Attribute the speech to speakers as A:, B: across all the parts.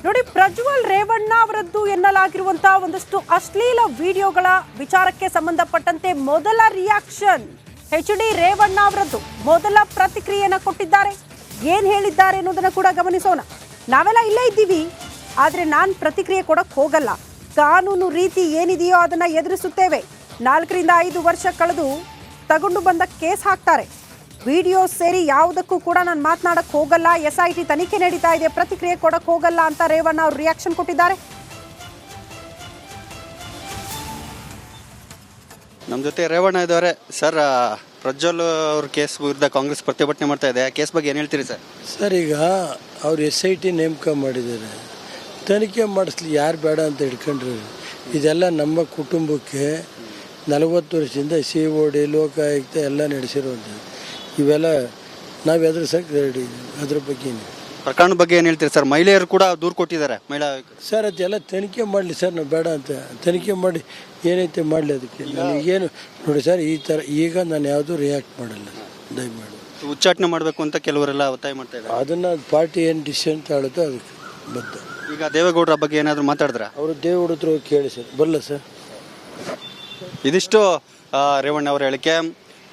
A: ನೋಡಿ, ಪ್ರಜ್ವಲ್ ರೇವಣ್ಣ ಅವರದ್ದು ಎನ್ನಲಾಗಿರುವಂತಹ ಒಂದಷ್ಟು ಅಶ್ಲೀಲ ವಿಡಿಯೋಗಳ ವಿಚಾರಕ್ಕೆ ಸಂಬಂಧಪಟ್ಟಂತೆ ಮೊದಲ ರಿಯಾಕ್ಷನ್ HD ರೇವಣ್ಣ ಅವರದ್ದು ಮೊದಲ ಪ್ರತಿಕ್ರಿಯೆಯನ್ನು ಕೊಟ್ಟಿದ್ದಾರೆ. ಏನ್ ಹೇಳಿದ್ದಾರೆ ಅನ್ನೋದನ್ನ ಕೂಡ ಗಮನಿಸೋಣ. ನಾವೆಲ್ಲ ಇಲ್ಲೇ ಇದ್ದೀವಿ, ಆದ್ರೆ ನಾನು ಪ್ರತಿಕ್ರಿಯೆ ಕೊಡಕ್ಕೆ ಹೋಗಲ್ಲ. ಕಾನೂನು ರೀತಿ ಏನಿದೆಯೋ ಅದನ್ನ ಎದುರಿಸುತ್ತೇವೆ. 4 ರಿಂದ 5 ವರ್ಷ ಕಳೆದು ತಗೊಂಡು ಬಂದ ಕೇಸ್ ಹಾಕ್ತಾರೆ. ವಿಡಿಯೋ ಸೇರಿ ಯಾವುದಕ್ಕೂ ಕೂಡ ನಾನು ಮಾತನಾಡಕ್ಕೆ ಹೋಗಲ್ಲ. SIT ತನಿಖೆ ನಡೀತಾ ಇದೆ, ಪ್ರತಿಕ್ರಿಯೆ ಕೊಡಕ್ಕೆ ಹೋಗಲ್ಲ ಅಂತ ರೇವಣ್ಣ ಅವರು ರಿಯಾಕ್ಷನ್ ಕೊಟ್ಟಿದ್ದಾರೆ.
B: ನಮ್ಮ ಜೊತೆ ರೇವಣ್ಣ ಇದ್ದಾರೆ. ಸರ್, ಪ್ರಜ್ವಲ್ ಅವ್ರ ಕೇಸ್ ವಿರುದ್ಧ ಕಾಂಗ್ರೆಸ್ ಪ್ರತಿಭಟನೆ ಮಾಡ್ತಾ ಇದೆ. ಕೇಸ್ ಬಗ್ಗೆ ಏನು ಹೇಳ್ತೀರಿ ಸರ್?
C: ಸರ್, ಈಗ ಅವ್ರು SIT ನೇಮಕ ಮಾಡಿದ್ದಾರೆ. ತನಿಖೆ ಮಾಡಿಸ್ಲಿ, ಯಾರು ಬೇಡ ಅಂತ ಹಿಡ್ಕೊಂಡ್ರಿ. ಇದೆಲ್ಲ ನಮ್ಮ ಕುಟುಂಬಕ್ಕೆ 40 ವರ್ಷದಿಂದ COD ಲೋಕಾಯುಕ್ತ ಎಲ್ಲ ನಡೆಸಿರುವಂಥದ್ದು. ಇವೆಲ್ಲ ನಾವು ಎದುರಿಸಕ್ಕೆ ರೆಡಿ. ಅದ್ರ ಬಗ್ಗೆ
B: ಪ್ರಕರಣ ಬಗ್ಗೆ ಏನು ಹೇಳ್ತೀರಿ ಸರ್? ಮಹಿಳೆಯರು ಕೂಡ ದೂರು ಕೊಟ್ಟಿದ್ದಾರೆ.
C: ಸರ್, ಅದೆಲ್ಲ ತನಿಖೆ ಮಾಡಲಿ ಸರ್. ನಾವು ಬೇಡ ಅಂತ ತನಿಖೆ ಮಾಡಿ ಏನೈತೆ ಮಾಡಲಿ. ಅದಕ್ಕೆ ನನಗೇನು ನೋಡಿ ಸರ್, ಈ ಥರ ಈಗ ನಾನು ಯಾವುದೂ ರಿಯಾಕ್ಟ್ ಮಾಡಲ್ಲ. ದಯಮಾಡಿ
B: ಉಚ್ಚಾಟನೆ ಮಾಡಬೇಕು ಅಂತ ಕೆಲವರೆಲ್ಲ ಒತ್ತಾಯ ಮಾಡ್ತಾ ಇದ್ದಾರೆ.
C: ಅದನ್ನು ಪಾರ್ಟಿ ಏನು ಡಿಸಿಷನ್ ತಗೊಳುತ್ತೋ ಅದಕ್ಕೆ ಬದ್ಧ.
B: ಈಗ ದೇವೇಗೌಡರ ಬಗ್ಗೆ ಏನಾದರೂ ಮಾತಾಡಿದ್ರ?
C: ಅವರು ದೇವೇಗೌಡ ಹತ್ರ ಕೇಳಿ ಸರ್. ಬರಲ್ಲ ಸರ್.
B: ಇದಿಷ್ಟು ರೇವಣ್ಣ ಅವರ ಹೇಳಿಕೆ.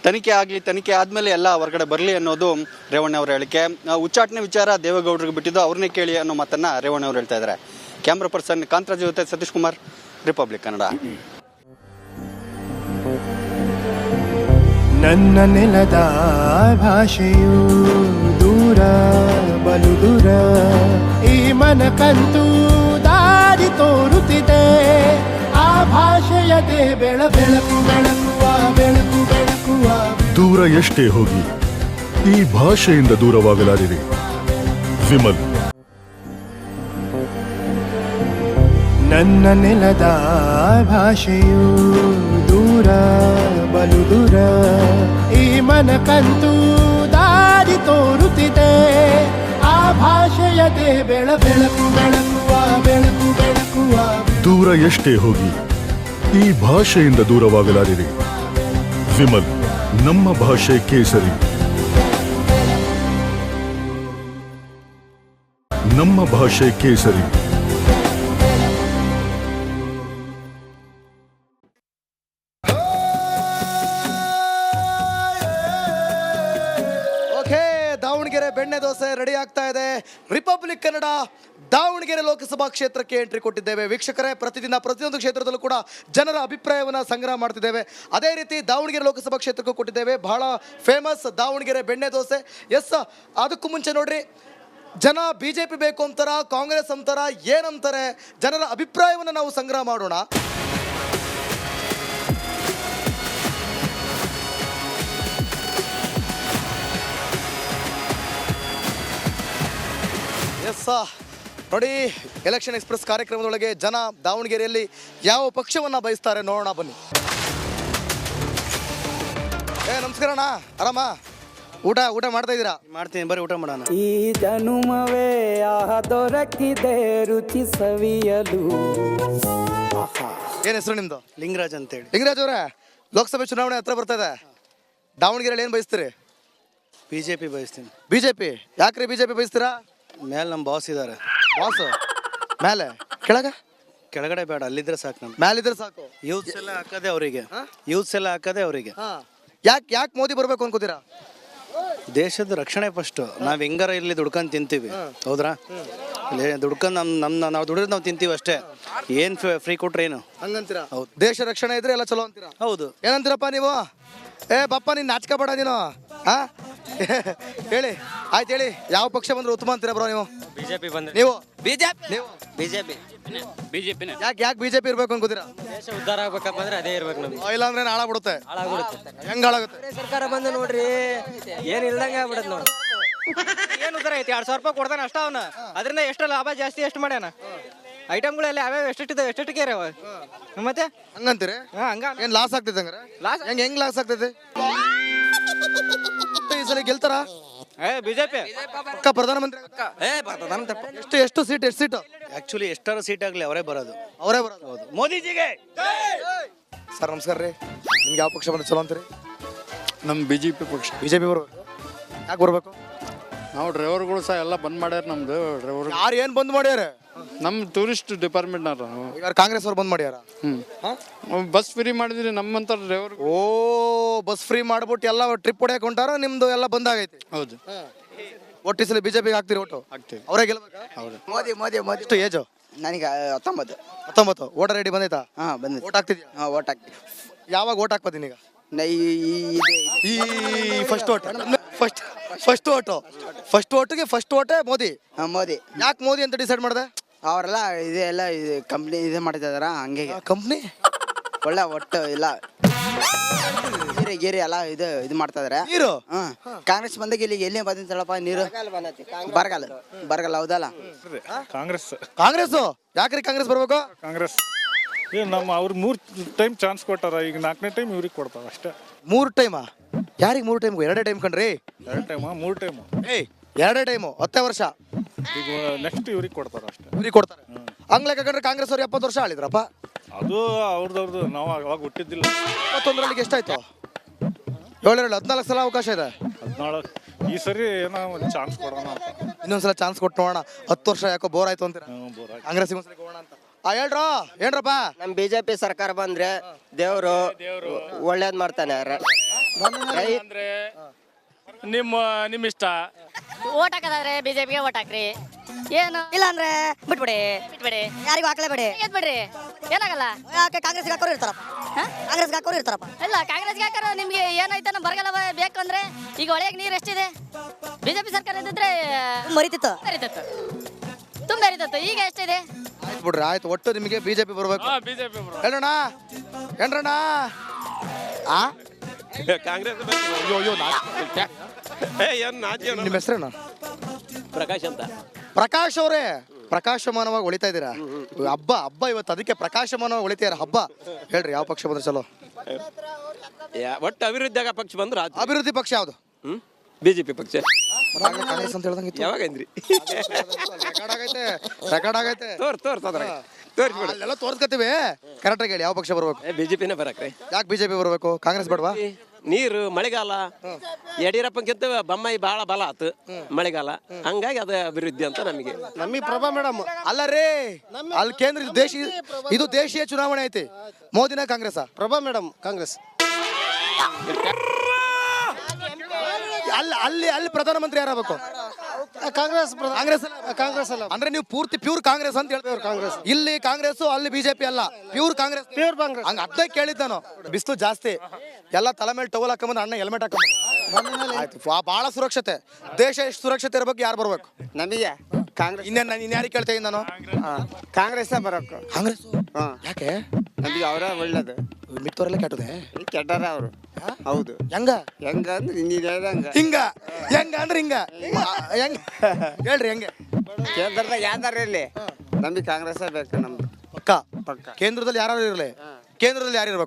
B: ತನಿಖೆ ಆಗಲಿ, ತನಿಖೆ ಆದಮೇಲೆ ಎಲ್ಲ ಹೊರಗಡೆ ಬರಲಿ ಅನ್ನೋದು ರೇವಣ್ಣ ಅವರ ಹೇಳಿಕೆ. ಉಚ್ಚಾಟನೆ ವಿಚಾರ ದೇವೇಗೌಡರಿಗೆ ಬಿಟ್ಟಿದ್ದು, ಅವ್ರನ್ನೇ ಕೇಳಿ ಅನ್ನೋ ಮಾತನ್ನು ರೇವಣ್ಣ ಅವರು ಹೇಳ್ತಾ ಇದ್ದಾರೆ. ಕ್ಯಾಮ್ರಾ ಪರ್ಸನ್ ಕಾಂತರಾಜ್ ಜೊತೆ ಸತೀಶ್ ಕುಮಾರ್, ರಿಪಬ್ಲಿಕ್ ಕನ್ನಡ.
D: ನನ್ನ ನೆಲದ ಭಾಷೆಯು ದೂರ ಬಲು ದೂರ, ಈ ಮನಕಂತೂ ದಾರಿ ತೋರುತ್ತಿದೆ. ಆ ಭಾಷೆಯದೇ ಬೆಳಕು ಬೆಳಕುವ ಬೆಳಕು ಬೆಳಕುವ.
E: ದೂರ ಎಷ್ಟೇ ಹೋಗಿ ಈ ಭಾಷೆಯಿಂದ ದೂರವಾಗಲಾರಿರಿ. ವಿಮಲ್.
D: ನನ್ನ ನೆಲದ ಭಾಷೆಯು ದೂರ ಬಲು ದೂರ, ಈ ಮನಕಂತೂ ದಾರಿ ತೋರುತ್ತಿದೆ. ಆ ಭಾಷೆಯದೇ ಬೆಳಕು ಬೆಳಕುವ ಬೆಳಕು ಬೆಳಕುವ.
E: ದೂರ ಎಷ್ಟೇ ಹೋಗಿ ಈ ಭಾಷೆಯಿಂದ ದೂರವಾಗಲಾರಿರಿ. ವಿಮಲ್. ನಮ್ಮ ಭಾಷೆ ಕೇಸರಿ. ನಮ್ಮ ಭಾಷೆ ಕೇಸರಿ.
F: ದಾವಣಗೆರೆ ಬೆಣ್ಣೆ ದೋಸೆ ರೆಡಿ ಆಗ್ತಾ ಇದೆ. ರಿಪಬ್ಲಿಕ್ ಕನ್ನಡ ದಾವಣಗೆರೆ ಲೋಕಸಭಾ ಕ್ಷೇತ್ರಕ್ಕೆ ಎಂಟ್ರಿ ಕೊಟ್ಟಿದ್ದೇವೆ. ವೀಕ್ಷಕರೇ, ಪ್ರತಿಯೊಂದು ಕ್ಷೇತ್ರದಲ್ಲೂ ಕೂಡ ಜನರ ಅಭಿಪ್ರಾಯವನ್ನು ಸಂಗ್ರಹ ಮಾಡ್ತಿದ್ದೇವೆ. ಅದೇ ರೀತಿ ದಾವಣಗೆರೆ ಲೋಕಸಭಾ ಕ್ಷೇತ್ರಕ್ಕೂ ಕೊಟ್ಟಿದ್ದೇವೆ. ಬಹಳ ಫೇಮಸ್ ದಾವಣಗೆರೆ ಬೆಣ್ಣೆ ದೋಸೆ. ಎಸ್, ಅದಕ್ಕೂ ಮುಂಚೆ ನೋಡ್ರಿ, ಜನ BJP ಬೇಕು ಅಂತಾರ, ಕಾಂಗ್ರೆಸ್ ಅಂತಾರ, ಏನಂತಾರೆ, ಜನರ ಅಭಿಪ್ರಾಯವನ್ನು ನಾವು ಸಂಗ್ರಹ ಮಾಡೋಣ. ಎಸ್ ನೋಡಿ, ಎಲೆಕ್ಷನ್ ಎಕ್ಸ್ಪ್ರೆಸ್ ಕಾರ್ಯಕ್ರಮದೊಳಗೆ ಜನ ದಾವಣಗೆರೆಯಲ್ಲಿ ಯಾವ ಪಕ್ಷವನ್ನು ಬಯಸ್ತಾರೆ ನೋಡೋಣ ಬನ್ನಿ. ನಮಸ್ಕಾರ ಅಣ್ಣ, ಆರಾಮ? ಊಟ ಮಾಡ್ತಾ ಇದ್ದೀರಾ?
B: ಮಾಡ್ತೀನಿ, ಬರೀ ಊಟ ಮಾಡೋಣ.
G: ಈ ಜನುಮವೇ ದೊರಕಿದೆ ರುಚಿ ಸವಿಯಲು.
F: ಏನು ಹೆಸರು ನಿಮ್ದು?
B: ಲಿಂಗರಾಜ್ ಅಂತೇಳಿ.
F: ಲಿಂಗರಾಜ್ ಅವರೇ, ಲೋಕಸಭೆ ಚುನಾವಣೆ ಹತ್ರ ಬರ್ತದೆ. ದಾವಣಗೆರೆಯಲ್ಲಿ ಏನು ಬಯಸ್ತೀರಿ?
B: BJP ಬಯಸ್ತೀನಿ.
F: BJP? ಯಾಕ್ರಿ BJP ಬಯಸ್ತೀರಾ?
B: ಮೇಲೆ ನಮ್ಮ ಬಾಸ್ ಇದ್ದಾರೆ.
F: ಬಾಸ್ ಮೇಲೆ?
B: ಕೆಳಗಡೆ ಬೇಡ, ಅಲ್ಲಿದ್ರೆ ಸಾಕು. ನಮ್ಮ
F: ಮೇಲಿದ್ರೆ ಸಾಕು.
B: ಯೂತ್ಸ್ ಎಲ್ಲ ಹಾಕದೆ ಅವರಿಗೆ.
F: ಯಾಕೆ ಮೋದಿ ಬರ್ಬೇಕು ಅನ್ಕೋತೀರಾ?
B: ದೇಶದ ರಕ್ಷಣೆ ಫಸ್ಟ್. ನಾವ್ ಹೆಂಗಾರ ಇಲ್ಲಿ ದುಡ್ಕೊಂಡ್ ತಿಂತೀವಿ, ಹೌದ್ರಾ? ದುಡ್ಕೊಂಡ್ ನಾವು ದುಡಿದ್ರೆ ನಾವು ತಿಂತೀವಿ ಅಷ್ಟೇ. ಏನ್ ಫ್ರೀ ಕೊಟ್ರೆ ಏನು
F: ಹಂಗಂತೀರಾ?
B: ಹೌದು.
F: ದೇಶ ರಕ್ಷಣೆ ಇದ್ರೆ ಎಲ್ಲ ಚಲೋ ಅಂತೀರಾ?
B: ಹೌದು.
F: ಏನಂತೀರಪ್ಪ ನೀವು? ಬಪ್ಪ, ನೀನ್ ನಾಚಿಕೆ ಬೇಡ ನೀನು. ಹೇಳಿ, ಆಯ್ತು ಹೇಳಿ, ಯಾವ ಪಕ್ಷ ಬಂದ್ರೆ ಉತ್ತಮ ಅಂತೀರಾ ಬ್ರೋ ನೀವು?
H: BJP ಬಂದ್ರೆ.
F: ನೀವು
H: BJP
F: ಯಾಕೆ BJP ಇರ್ಬೇಕು ಅನ್ಕೋತೀರಾ?
H: ದೇಶ ಉದ್ಧಾರ ಆಗ್ಬೇಕಪ್ಪ ಅಂದ್ರೆ ಅದೇ ಇರ್ಬೇಕು ನಮ್ಗೆ.
F: ಇಲ್ಲ ಅಂದ್ರೆ ಹಾಳಾಗ್ಬಿಡುತ್ತೆ. ಹೆಂಗ್ ಹಾಳಾಗುತ್ತೆ?
H: ಸರ್ಕಾರ ಬಂದು ನೋಡ್ರಿ, ಏನ್ ಇಲ್ದಂಗ ಆಗ್ಬಿಡತ್ ನೋಡಿ. ಏನು ಉದ್ಧಾರ ಐತಿ? 2,000 ರೂಪಾಯಿ ಕೊಡ್ತಾನೆ ಅಷ್ಟ. ಅವನ ಅದರಿಂದ ಎಷ್ಟು ಲಾಭ ಜಾಸ್ತಿ ಎಷ್ಟು ಮಾಡ್ಯಾನ? ಐಟಮ್ಗಳೆಲ್ಲ ಯಾವ್ಯಾವ ಎಷ್ಟಿಟ್ಟಿದೆ ಅವ ಮತ್ತೆ
F: ಹಂಗಂತೀರಿ? ಏನ್ ಲಾಸ್ ಆಗ್ತೈತೆ? ಹಂಗಾರೆ ಹೆಂಗ್ ಲಾಸ್ ಆಗ್ತೈತೆ? ಈ ಸಲ ಗೆಲ್ತಾರ
H: BJP
F: ಪ್ರಧಾನಮಂತ್ರಿ? ಎಷ್ಟು ಸೀಟ್
B: ಆಕ್ಚುಲಿ ಎಷ್ಟಾರ ಸೀಟ್ ಆಗ್ಲಿ ಅವರೇ ಬರೋದು.
F: ಹೌದು.
B: ಮೋದಿಜಿಗೆ.
F: ಸರ್ ನಮಸ್ಕಾರ ರೀ. ನಿಮ್ಗೆ ಯಾವ ಪಕ್ಷ ಬಂದ್ರೆ ಚಲೋ ಅಂತೀರಿ?
I: ನಮ್ಮ BJP ಪಕ್ಷ.
F: BJP ಬರ್ಬೇಕು. ಯಾಕೆ ಬರ್ಬೇಕು?
I: ನಾವು ಡ್ರೈವರ್ಗಳು ಸಹ ಎಲ್ಲ ಬಂದ್ ಮಾಡ್ಯಾರ. ನಮ್ದು ಡ್ರೈವರ್
F: ಯಾರು ಏನು ಬಂದ್ ಮಾಡ್ಯಾರ?
I: ನಮ್ಮ ಟೂರಿಸ್ಟ್ ಡಿಪಾರ್ಟ್ಮೆಂಟ್ನವ್ರು
F: ಈಗ ಕಾಂಗ್ರೆಸ್ ಅವ್ರು ಬಂದ್ ಮಾಡ್ಯಾರ.
I: ಬಸ್ ಫ್ರೀ ಮಾಡಿದ್ರಿ ನಮ್ಮಂತ ಡ್ರೈವರ್.
F: ಓ ಬಸ್ ಫ್ರೀ ಮಾಡ್ಬಿಟ್ಟು ಎಲ್ಲ ಟ್ರಿಪ್ ಹೊಡ್ಯಾಕ ಹೊಂಟಾರ, ನಿಮ್ದು ಎಲ್ಲ ಬಂದಾಗೈತಿ.
I: ಹೌದು,
F: ಒಟ್ಟು ಈ ಸಲ ಬಿಜೆಪಿಗೆ ಹಾಕ್ತಿರಿ ಓಟು?
I: ಆಗ್ತೀವಿ.
F: ಅವರೇ ಗೆಲ್ಬೇಕಾ?
J: ಮೋದಿ ಮೋದಿ ಮೋದಿ.
F: ಎಷ್ಟು ಏಜು?
J: ನನಗೆ 19.
F: 19. ವೋಟರ್ ಐಡಿ ಬಂದೈತಾ?
J: ಹಾಂ ಬಂದಿದೆ.
F: ಓಟ್ ಹಾಕ್ತಿದ್ಯಾ?
J: ಹಾಂ ಓಟ್ ಹಾಕ್ತಿ.
F: ಯಾವಾಗ ಓಟ್ ಹಾಕ್ಬೋದಿನ ಈಗ?
J: ಈ
F: ಈ ಫಸ್ಟ್ ಓಟ್ ಫಸ್ಟ್ ಓಟ್ಗೆ ಫಸ್ಟ್ ಓಟೇ ಮೋದಿ.
J: ಹಾಂ ಮೋದಿ.
F: ಯಾಕೆ ಮೋದಿ ಅಂತ ಡಿಸೈಡ್ ಮಾಡಿದೆ?
J: ಅವರೆಲ್ಲ ಇದೆಲ್ಲ ಇದು ಕಂಪ್ನಿ ಇದು ಮಾಡ್ತಿದಾರ ಹಂಗೆ
F: ಕಂಪ್ನಿ
J: ಒಳ್ಳೆ ಒಟ್ಟು ಇಲ್ಲ ಗೀರಿ ಎಲ್ಲ ಇದು ಮಾಡ್ತಾ ಇದಾರೆ.
F: ನೀರು
J: ಕಾಂಗ್ರೆಸ್ ಬಂದಾಗ ಇಲ್ಲಿ ಎಲ್ಲಿ ಬಂದಿತ್ತಲ್ಲಪ್ಪ ನೀರು ಬರಗಾಲ ಹೌದಲ್ಲ.
F: ಕಾಂಗ್ರೆಸ್ ಯಾಕ್ರಿ ಕಾಂಗ್ರೆಸ್ ಬರ್ಬೇಕು?
E: ಕಾಂಗ್ರೆಸ್ ನಮ್ಮ ಅವ್ರು 3 ಟೈಮ್ ಚಾನ್ಸ್ ಕೊಟ್ಟಾರ, ಈಗ 4ನೇ ಟೈಮ್ ಇವ್ರಿಗೆ ಕೊಡ್ತಾರ ಅಷ್ಟೇ.
F: 3 ಟೈಮಾ? ಯಾರಿಗೆ 3 ಟೈಮ್? 2 ಟೈಮ್ ಕಣ್ರಿ.
E: 2 ಟೈಮ್ 3 ಟೈಮ್
F: ಏಯ್ 2 ಟೈಮು 10 ವರ್ಷ
E: ಈಗ ನೆಕ್ಸ್ಟ್ ಇವ್ರಿಗೆ ಕೊಡ್ತಾರ ಅಷ್ಟೇ.
F: ಇವ್ರಿಗೆ ಕೊಡ್ತಾರೆ. ಹಂಗ್ಲೆಕ್ಕ ಕಂಡ್ರೆ ಕಾಂಗ್ರೆಸ್ ಅವ್ರು 70 ವರ್ಷ ಆಳಿದ್ರಪ್ಪ.
E: ಅದು ಅವ್ರದ್ದು ನಾವು ಅವಾಗ ಹುಟ್ಟಿದ್ದಿಲ್ಲ.
F: 21ರಲ್ಲಿ ಎಷ್ಟಾಯ್ತು? 14 ಸಲ ಅವಕಾಶ ಇದೆ.
E: 14 ಈ ಸರಿ ಏನೋ ಒಂದು ಚಾನ್ಸ್ ಕೊಡೋಣ ಅಂತ.
F: ಇನ್ನೊಂದ್ಸಲ ಚಾನ್ಸ್ ಕೊಟ್ಟು ನೋಡೋಣ. 10 ವರ್ಷ ಯಾಕೋ ಬೋರ್ ಆಯ್ತು ಅಂತೀರ? ಕಾಂಗ್ರೆಸ್ ಒಂದ್ಸಲ ಹೋಗೋಣ ಅಂತ. ಹೇಳ್ರೋ ಏನ್ರಪ್ಪ?
J: ನಮ್ಮ ಬಿಜೆಪಿ ಸರ್ಕಾರ ಬಂದ್ರೆ ದೇವರು ಒಳ್ಳೇದ್ ಮಾಡ್ತಾನೆ.
H: ನಿಮ್ಮ ಇಷ್ಟ.
K: ಓಟ್ ಹಾಕೋದಾದ್ರೆ ಬಿಜೆಪಿಗೆ ಓಟ್ ಹಾಕ್ರಿ. ಏನು ಇಲ್ಲ ಅಂದ್ರೆ ಬಿಟ್ಬಿಡಿ ಯಾರಿಗೂ ಹಾಕಲೇಬೇಡಿ. ಬಿಡ್ರಿ ಏನಾಗಲ್ಲ. ಕಾಂಗ್ರೆಸ್ಗೆ ಹಾಕೋರು ಇರ್ತಾರಪ್ಪ. ಕಾಂಗ್ರೆಸ್ಗೆ ಹಾಕೋರು ಇರ್ತಾರಪ್ಪ. ಇಲ್ಲ ಕಾಂಗ್ರೆಸ್ಗೆ ಹಾಕೋರು ನಿಮ್ಗೆ ಏನಾಯ್ತಾನ ಬರಗಾಲ ಬೇಕಂದ್ರೆ ಈಗ ಹೊಳೆಯಾಗ ನೀರು ಎಷ್ಟಿದೆ? ಬಿಜೆಪಿ ಸರ್ಕಾರ ಇದ್ದಿದ್ರೆ ಮರಿತಿತ್ತು ತುಂಬ ಮರಿತಿತ್ತು. ಈಗ ಎಷ್ಟಿದೆ?
F: ಆಯ್ತು ಬಿಡ್ರಿ, ಆಯ್ತು. ಒಟ್ಟು ನಿಮಗೆ ಬಿಜೆಪಿ ಬರ್ಬೇಕು. ಹೇಳೋಣ ಏನ್ರಣ್ಣ?
H: ಕಾಂಗ್ರೆಸ್
F: ನಿಮ್ಮ ಹೆಸರೇನು?
H: ಪ್ರಕಾಶ್ ಅಂತ.
F: ಪ್ರಕಾಶ್ ಅವರೇ ಪ್ರಕಾಶಮಾನವಾಗಿ ಹೊಳಿತಾ ಇದ್ದೀರಾ. ಹಬ್ಬ ಇವತ್ತು, ಅದಕ್ಕೆ ಪ್ರಕಾಶಮಾನವಾಗಿ ಹೊಳಿತೀರ ಹಬ್ಬ. ಹೇಳ್ರಿ ಯಾವ ಪಕ್ಷ ಬಂದ್ರೆ ಚಲೋ?
H: ಒಟ್ಟು ಅಭಿವೃದ್ಧಿ ಆಗ ಪಕ್ಷ ಬಂದ್ರೆ
F: ಅಭಿವೃದ್ಧಿ ಪಕ್ಷ ಯಾವುದು?
H: ಬಿಜೆಪಿ ಪಕ್ಷ.
F: ಕಾಂಗ್ರೆಸ್ ಅಂತ ಹೇಳ್ದಂಗಿತ್ತು.
H: ಯಾವಾಗ ಅಂದ್ರಿ?
F: ರೆಕಾರ್ಡ್ ಆಗೈತೆ. ಅಲ್ಲೆಲ್ಲ ತೋರ್ಸ್ಕತ್ತೀವಿ. ಕರೆಕ್ಟಾಗಿ ಹೇಳಿ ಯಾವ ಪಕ್ಷ ಬರ್ಬೇಕು?
H: ಬಿಜೆಪಿನೇ ಬರಕ್ರಿ.
F: ಯಾಕೆ ಬಿಜೆಪಿ ಬರ್ಬೇಕು? ಕಾಂಗ್ರೆಸ್ ಬೇಡವಾ?
H: ನೀರು ಮಳೆಗಾಲ ಯಡಿಯೂರಪ್ಪಂಕಿಂತ ಬೊಮ್ಮಾಯಿ ಬಹಳ ಬಲ ಆತು ಮಳೆಗಾಲ, ಹಂಗಾಗಿ ಅದು ಅಭಿವೃದ್ಧಿ ಅಂತ ನಮಗೆ.
F: ನಮಗೆ ಪ್ರಭಾ ಮೇಡಮ್ ಅಲ್ಲ ರೀ, ಅಲ್ಲಿ ಕೇಂದ್ರ ಇದು ದೇಶೀಯ ಚುನಾವಣೆ ಐತಿ. ಮೋದಿನ ಕಾಂಗ್ರೆಸ್?
C: ಪ್ರಭಾ ಮೇಡಮ್ ಕಾಂಗ್ರೆಸ್.
F: ಅಲ್ಲಿ ಪ್ರಧಾನಮಂತ್ರಿ ಯಾರಾಗಬೇಕು? ಕಾಂಗ್ರೆಸ್ ಅಲ್ಲ ಅಂದ್ರೆ ನೀವು ಪೂರ್ತಿ ಪ್ಯೂರ್ ಕಾಂಗ್ರೆಸ್ ಅಂತ ಹೇಳ್ತೇವ್ರು. ಕಾಂಗ್ರೆಸ್ ಇಲ್ಲಿ ಕಾಂಗ್ರೆಸ್, ಅಲ್ಲಿ ಬಿಜೆಪಿ ಅಲ್ಲ, ಪ್ಯೂರ್ ಕಾಂಗ್ರೆಸ್. ಹಂಗ ಅರ್ಧ ಕೇಳಿದ್ದ ನಾನು. ಬಿಸಿಲು ಜಾಸ್ತಿ, ಎಲ್ಲ ತಲೆ ಮೇಲೆ ಟವಲ್ ಹಾಕೊಂಬಂದು, ಅಣ್ಣ ಹೆಲ್ಮೆಟ್ ಹಾಕೊಂಬಂದು. ಆಯ್ತು, ಬಹಳ ಸುರಕ್ಷತೆ. ದೇಶ ಎಷ್ಟು ಸುರಕ್ಷತೆ ಇರಬೇಕು? ಯಾರು ಬರ್ಬೇಕು?
J: ನಮಗೆ ಕಾಂಗ್ರೆಸ್.
F: ಇನ್ನೇನು ಯಾರಿಗೆ ಕೇಳ್ತಾ ಇದ್ದೀನಿ ನಾನು?
J: ಕಾಂಗ್ರೆಸ್ ಬರಬೇಕು.
F: ಕಾಂಗ್ರೆಸ್ ಯಾಕೆ?
J: ನಮಗೆ ಅವರ ಒಳ್ಳೇದು.
F: ಮಿತ್ತವರೆಲ್ಲ ಕೆಟ್ಟದೆ
J: ಕೆಟ್ಟಾರ ಅವರು. ಹೌದು. ಹೆಂಗಂದ್ರೆ ನೀನು ಹೇಳ್ದಂಗ.
F: ಹೆಂಗ ಅಂದ್ರೆ ಹಿಂಗ ಹೇಳ್ರಿ ಹೆಂಗೆ?
J: ಕೇಂದ್ರದಾಗ ಯಾವ್ದಾರ ಇರ್ಲಿ, ನಮಗೆ ಕಾಂಗ್ರೆಸ್ ಬೇಕು. ನಮ್ದು
F: ಪಕ್ಕ ಕೇಂದ್ರದಲ್ಲಿ ಯಾರು ಇರಲಿ. ಕೇಂದ್ರದಲ್ಲಿ ಯಾರು ಇರ್ಬೇಕು?